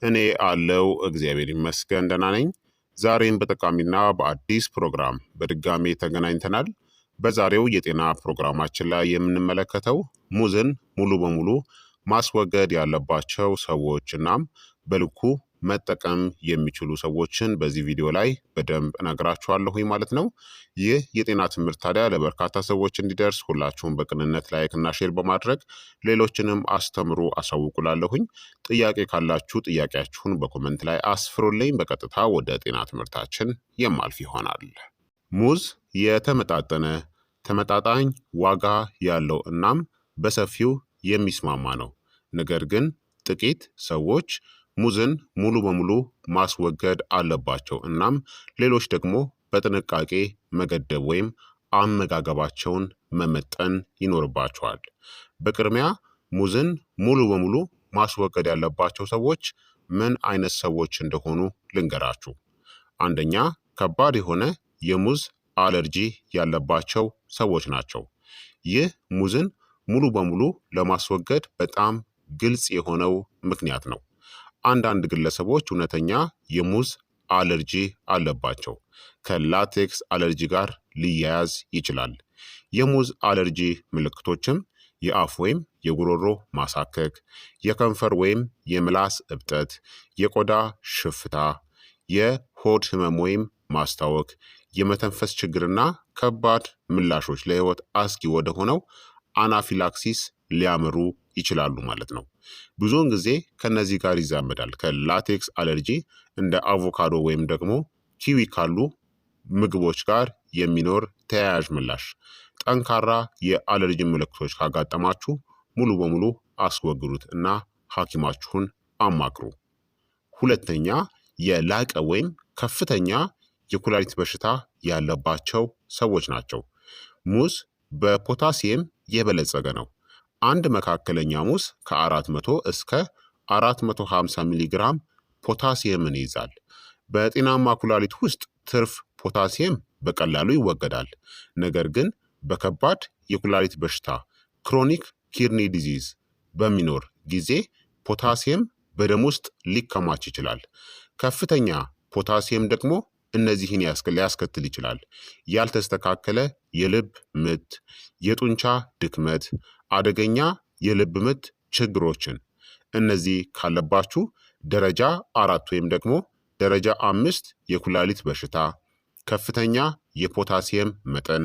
እኔ አለው እግዚአብሔር ይመስገን ደህና ነኝ። ዛሬም በጠቃሚና በአዲስ ፕሮግራም በድጋሜ ተገናኝተናል። በዛሬው የጤና ፕሮግራማችን ላይ የምንመለከተው ሙዝን ሙሉ በሙሉ ማስወገድ ያለባቸው ሰዎች እናም በልኩ መጠቀም የሚችሉ ሰዎችን በዚህ ቪዲዮ ላይ በደንብ እነግራችኋለሁኝ ማለት ነው። ይህ የጤና ትምህርት ታዲያ ለበርካታ ሰዎች እንዲደርስ ሁላችሁም በቅንነት ላይክና ሼር በማድረግ ሌሎችንም አስተምሩ አሳውቁላለሁኝ። ጥያቄ ካላችሁ ጥያቄያችሁን በኮመንት ላይ አስፍሩልኝ። በቀጥታ ወደ ጤና ትምህርታችን የማልፍ ይሆናል። ሙዝ የተመጣጠነ ተመጣጣኝ ዋጋ ያለው እናም በሰፊው የሚስማማ ነው። ነገር ግን ጥቂት ሰዎች ሙዝን ሙሉ በሙሉ ማስወገድ አለባቸው እናም ሌሎች ደግሞ በጥንቃቄ መገደብ ወይም አመጋገባቸውን መመጠን ይኖርባቸዋል። በቅድሚያ ሙዝን ሙሉ በሙሉ ማስወገድ ያለባቸው ሰዎች ምን አይነት ሰዎች እንደሆኑ ልንገራችሁ። አንደኛ፣ ከባድ የሆነ የሙዝ አለርጂ ያለባቸው ሰዎች ናቸው። ይህ ሙዝን ሙሉ በሙሉ ለማስወገድ በጣም ግልጽ የሆነው ምክንያት ነው። አንዳንድ ግለሰቦች እውነተኛ የሙዝ አለርጂ አለባቸው። ከላቴክስ አለርጂ ጋር ሊያያዝ ይችላል። የሙዝ አለርጂ ምልክቶችም የአፍ ወይም የጉሮሮ ማሳከክ፣ የከንፈር ወይም የምላስ እብጠት፣ የቆዳ ሽፍታ፣ የሆድ ህመም ወይም ማስታወክ፣ የመተንፈስ ችግርና ከባድ ምላሾች ለህይወት አስጊ ወደ ሆነው አናፊላክሲስ ሊያመሩ ይችላሉ ማለት ነው። ብዙውን ጊዜ ከነዚህ ጋር ይዛመዳል። ከላቴክስ አለርጂ እንደ አቮካዶ ወይም ደግሞ ኪዊ ካሉ ምግቦች ጋር የሚኖር ተያያዥ ምላሽ። ጠንካራ የአለርጂ ምልክቶች ካጋጠማችሁ ሙሉ በሙሉ አስወግዱት እና ሐኪማችሁን አማክሩ። ሁለተኛ፣ የላቀ ወይም ከፍተኛ የኩላሊት በሽታ ያለባቸው ሰዎች ናቸው። ሙዝ በፖታሲየም የበለጸገ ነው። አንድ መካከለኛ ሙዝ ከ400 እስከ 450 ሚሊግራም ፖታሲየምን ይይዛል። በጤናማ ኩላሊት ውስጥ ትርፍ ፖታሲየም በቀላሉ ይወገዳል። ነገር ግን በከባድ የኩላሊት በሽታ ክሮኒክ ኪድኒ ዲዚዝ በሚኖር ጊዜ ፖታሲየም በደም ውስጥ ሊከማች ይችላል። ከፍተኛ ፖታሲየም ደግሞ እነዚህን ሊያስከትል ይችላል። ያልተስተካከለ የልብ ምት፣ የጡንቻ ድክመት፣ አደገኛ የልብ ምት ችግሮችን። እነዚህ ካለባችሁ ደረጃ 4 ወይም ደግሞ ደረጃ 5 የኩላሊት በሽታ፣ ከፍተኛ የፖታሲየም መጠን፣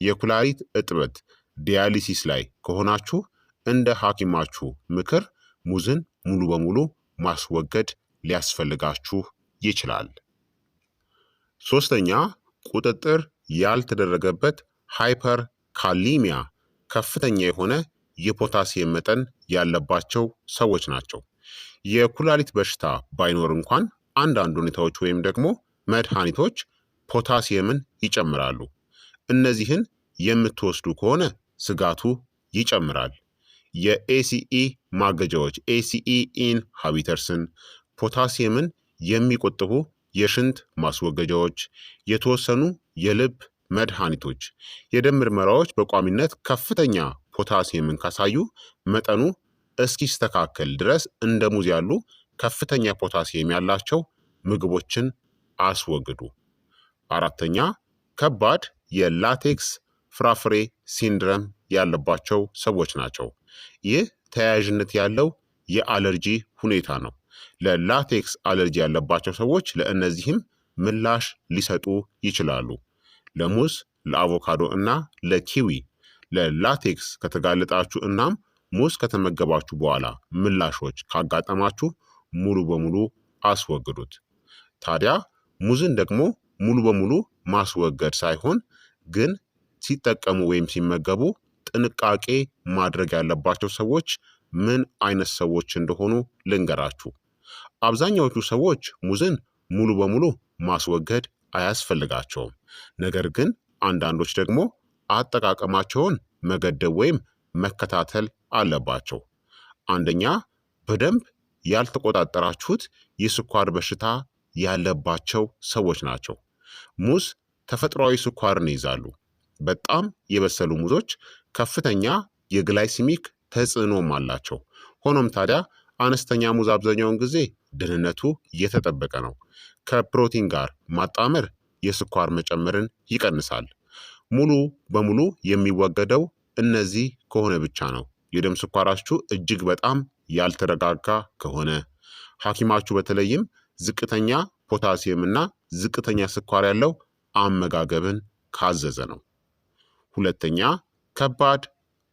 የኩላሊት እጥበት፣ ዲያሊሲስ ላይ ከሆናችሁ እንደ ሐኪማችሁ ምክር ሙዝን ሙሉ በሙሉ ማስወገድ ሊያስፈልጋችሁ ይችላል። ሶስተኛ፣ ቁጥጥር ያልተደረገበት ሃይፐር ካሊሚያ ከፍተኛ የሆነ የፖታሲየም መጠን ያለባቸው ሰዎች ናቸው። የኩላሊት በሽታ ባይኖር እንኳን አንዳንድ ሁኔታዎች ወይም ደግሞ መድኃኒቶች ፖታሲየምን ይጨምራሉ። እነዚህን የምትወስዱ ከሆነ ስጋቱ ይጨምራል። የኤሲኢ ማገጃዎች ኤሲኢ ኢንሃቢተርስን፣ ፖታሲየምን የሚቆጥቡ የሽንት ማስወገጃዎች፣ የተወሰኑ የልብ መድኃኒቶች፣ የደም ምርመራዎች በቋሚነት ከፍተኛ ፖታሲየምን ካሳዩ መጠኑ እስኪስተካከል ድረስ እንደ ሙዝ ያሉ ከፍተኛ ፖታሲየም ያላቸው ምግቦችን አስወግዱ። አራተኛ፣ ከባድ የላቴክስ ፍራፍሬ ሲንድረም ያለባቸው ሰዎች ናቸው። ይህ ተያያዥነት ያለው የአለርጂ ሁኔታ ነው። ለላቴክስ አለርጂ ያለባቸው ሰዎች ለእነዚህም ምላሽ ሊሰጡ ይችላሉ። ለሙዝ፣ ለአቮካዶ እና ለኪዊ ለላቴክስ ከተጋለጣችሁ እናም ሙዝ ከተመገባችሁ በኋላ ምላሾች ካጋጠማችሁ ሙሉ በሙሉ አስወግዱት። ታዲያ ሙዝን ደግሞ ሙሉ በሙሉ ማስወገድ ሳይሆን ግን ሲጠቀሙ ወይም ሲመገቡ ጥንቃቄ ማድረግ ያለባቸው ሰዎች ምን አይነት ሰዎች እንደሆኑ ልንገራችሁ። አብዛኛዎቹ ሰዎች ሙዝን ሙሉ በሙሉ ማስወገድ አያስፈልጋቸውም። ነገር ግን አንዳንዶች ደግሞ አጠቃቀማቸውን መገደብ ወይም መከታተል አለባቸው። አንደኛ፣ በደንብ ያልተቆጣጠራችሁት የስኳር በሽታ ያለባቸው ሰዎች ናቸው። ሙዝ ተፈጥሯዊ ስኳርን ይይዛሉ። በጣም የበሰሉ ሙዞች ከፍተኛ የግላይሲሚክ ተጽዕኖም አላቸው። ሆኖም ታዲያ አነስተኛ ሙዝ አብዛኛውን ጊዜ ደህንነቱ የተጠበቀ ነው። ከፕሮቲን ጋር ማጣመር የስኳር መጨመርን ይቀንሳል። ሙሉ በሙሉ የሚወገደው እነዚህ ከሆነ ብቻ ነው። የደም ስኳራችሁ እጅግ በጣም ያልተረጋጋ ከሆነ ሐኪማችሁ በተለይም ዝቅተኛ ፖታሲየም እና ዝቅተኛ ስኳር ያለው አመጋገብን ካዘዘ ነው። ሁለተኛ ከባድ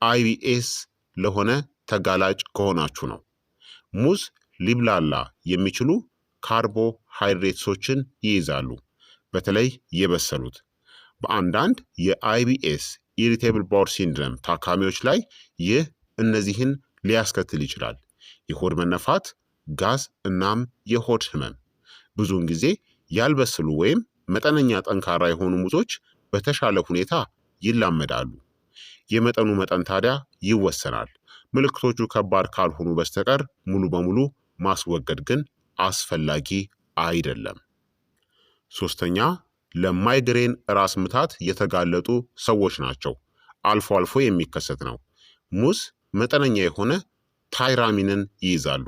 አይቢኤስ ለሆነ ተጋላጭ ከሆናችሁ ነው። ሙዝ ሊብላላ የሚችሉ ካርቦሃይድሬትሶችን ይይዛሉ፣ በተለይ የበሰሉት። በአንዳንድ የአይቢኤስ ኢሪቴብል ባወል ሲንድረም ታካሚዎች ላይ ይህ እነዚህን ሊያስከትል ይችላል። የሆድ መነፋት፣ ጋዝ እናም የሆድ ህመም። ብዙውን ጊዜ ያልበሰሉ ወይም መጠነኛ ጠንካራ የሆኑ ሙዞች በተሻለ ሁኔታ ይላመዳሉ። የመጠኑ መጠን ታዲያ ይወሰናል። ምልክቶቹ ከባድ ካልሆኑ በስተቀር ሙሉ በሙሉ ማስወገድ ግን አስፈላጊ አይደለም። ሶስተኛ ለማይግሬን ራስ ምታት የተጋለጡ ሰዎች ናቸው። አልፎ አልፎ የሚከሰት ነው። ሙዝ መጠነኛ የሆነ ታይራሚንን ይይዛሉ።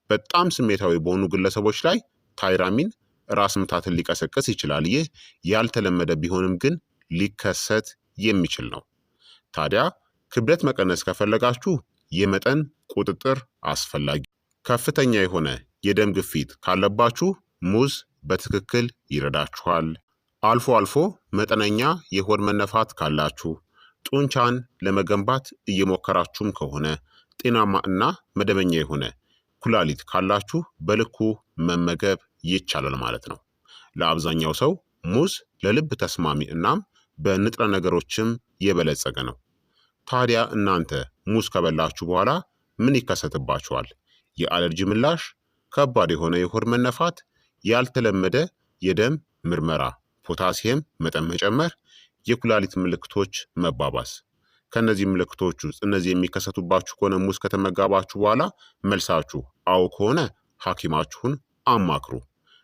በጣም ስሜታዊ በሆኑ ግለሰቦች ላይ ታይራሚን ራስ ምታትን ሊቀሰቅስ ይችላል። ይህ ያልተለመደ ቢሆንም ግን ሊከሰት የሚችል ነው። ታዲያ ክብደት መቀነስ ከፈለጋችሁ የመጠን ቁጥጥር አስፈላጊ። ከፍተኛ የሆነ የደም ግፊት ካለባችሁ ሙዝ በትክክል ይረዳችኋል። አልፎ አልፎ መጠነኛ የሆድ መነፋት ካላችሁ፣ ጡንቻን ለመገንባት እየሞከራችሁም ከሆነ፣ ጤናማ እና መደበኛ የሆነ ኩላሊት ካላችሁ በልኩ መመገብ ይቻላል ማለት ነው። ለአብዛኛው ሰው ሙዝ ለልብ ተስማሚ እናም በንጥረ ነገሮችም የበለጸገ ነው። ታዲያ እናንተ ሙዝ ከበላችሁ በኋላ ምን ይከሰትባችኋል? የአለርጂ ምላሽ፣ ከባድ የሆነ የሆድ መነፋት፣ ያልተለመደ የደም ምርመራ፣ ፖታሲየም መጠን መጨመር፣ የኩላሊት ምልክቶች መባባስ። ከእነዚህ ምልክቶች ውስጥ እነዚህ የሚከሰቱባችሁ ከሆነ ሙዝ ከተመጋባችሁ በኋላ መልሳችሁ አዎ ከሆነ ሐኪማችሁን አማክሩ።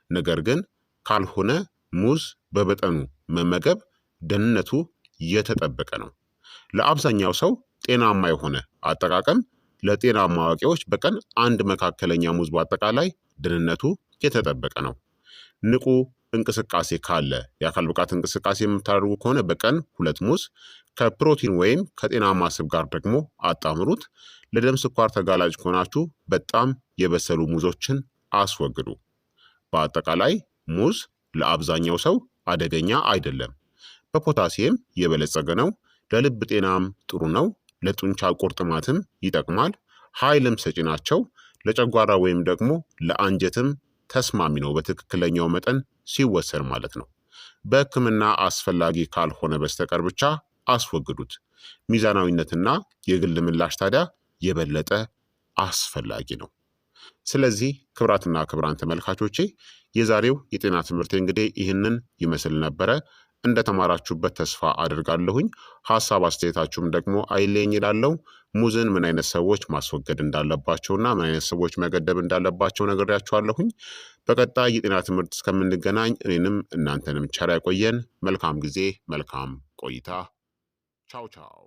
ነገር ግን ካልሆነ ሙዝ በመጠኑ መመገብ ደህንነቱ የተጠበቀ ነው። ለአብዛኛው ሰው ጤናማ የሆነ አጠቃቀም፣ ለጤናማ አዋቂዎች በቀን አንድ መካከለኛ ሙዝ በአጠቃላይ ደህንነቱ የተጠበቀ ነው። ንቁ እንቅስቃሴ ካለ፣ የአካል ብቃት እንቅስቃሴ የምታደርጉ ከሆነ በቀን 2 ሙዝ፣ ከፕሮቲን ወይም ከጤናማ ስብ ጋር ደግሞ አጣምሩት። ለደም ስኳር ተጋላጭ ከሆናችሁ በጣም የበሰሉ ሙዞችን አስወግዱ። በአጠቃላይ ሙዝ ለአብዛኛው ሰው አደገኛ አይደለም። በፖታሲየም የበለጸገ ነው። ለልብ ጤናም ጥሩ ነው። ለጡንቻ ቁርጥማትም ይጠቅማል። ኃይልም ሰጪ ናቸው። ለጨጓራ ወይም ደግሞ ለአንጀትም ተስማሚ ነው፣ በትክክለኛው መጠን ሲወሰድ ማለት ነው። በሕክምና አስፈላጊ ካልሆነ በስተቀር ብቻ አስወግዱት። ሚዛናዊነትና የግል ምላሽ ታዲያ የበለጠ አስፈላጊ ነው። ስለዚህ ክቡራትና ክቡራን ተመልካቾቼ የዛሬው የጤና ትምህርት እንግዲህ ይህንን ይመስል ነበረ። እንደተማራችሁበት ተስፋ አድርጋለሁኝ። ሀሳብ አስተያየታችሁም ደግሞ አይለኝ ይላለው። ሙዝን ምን አይነት ሰዎች ማስወገድ እንዳለባቸውና ምን አይነት ሰዎች መገደብ እንዳለባቸው ነግሬያችኋለሁኝ። በቀጣይ የጤና ትምህርት እስከምንገናኝ እኔንም እናንተንም ቸር ያቆየን። መልካም ጊዜ፣ መልካም ቆይታ። ቻው ቻው።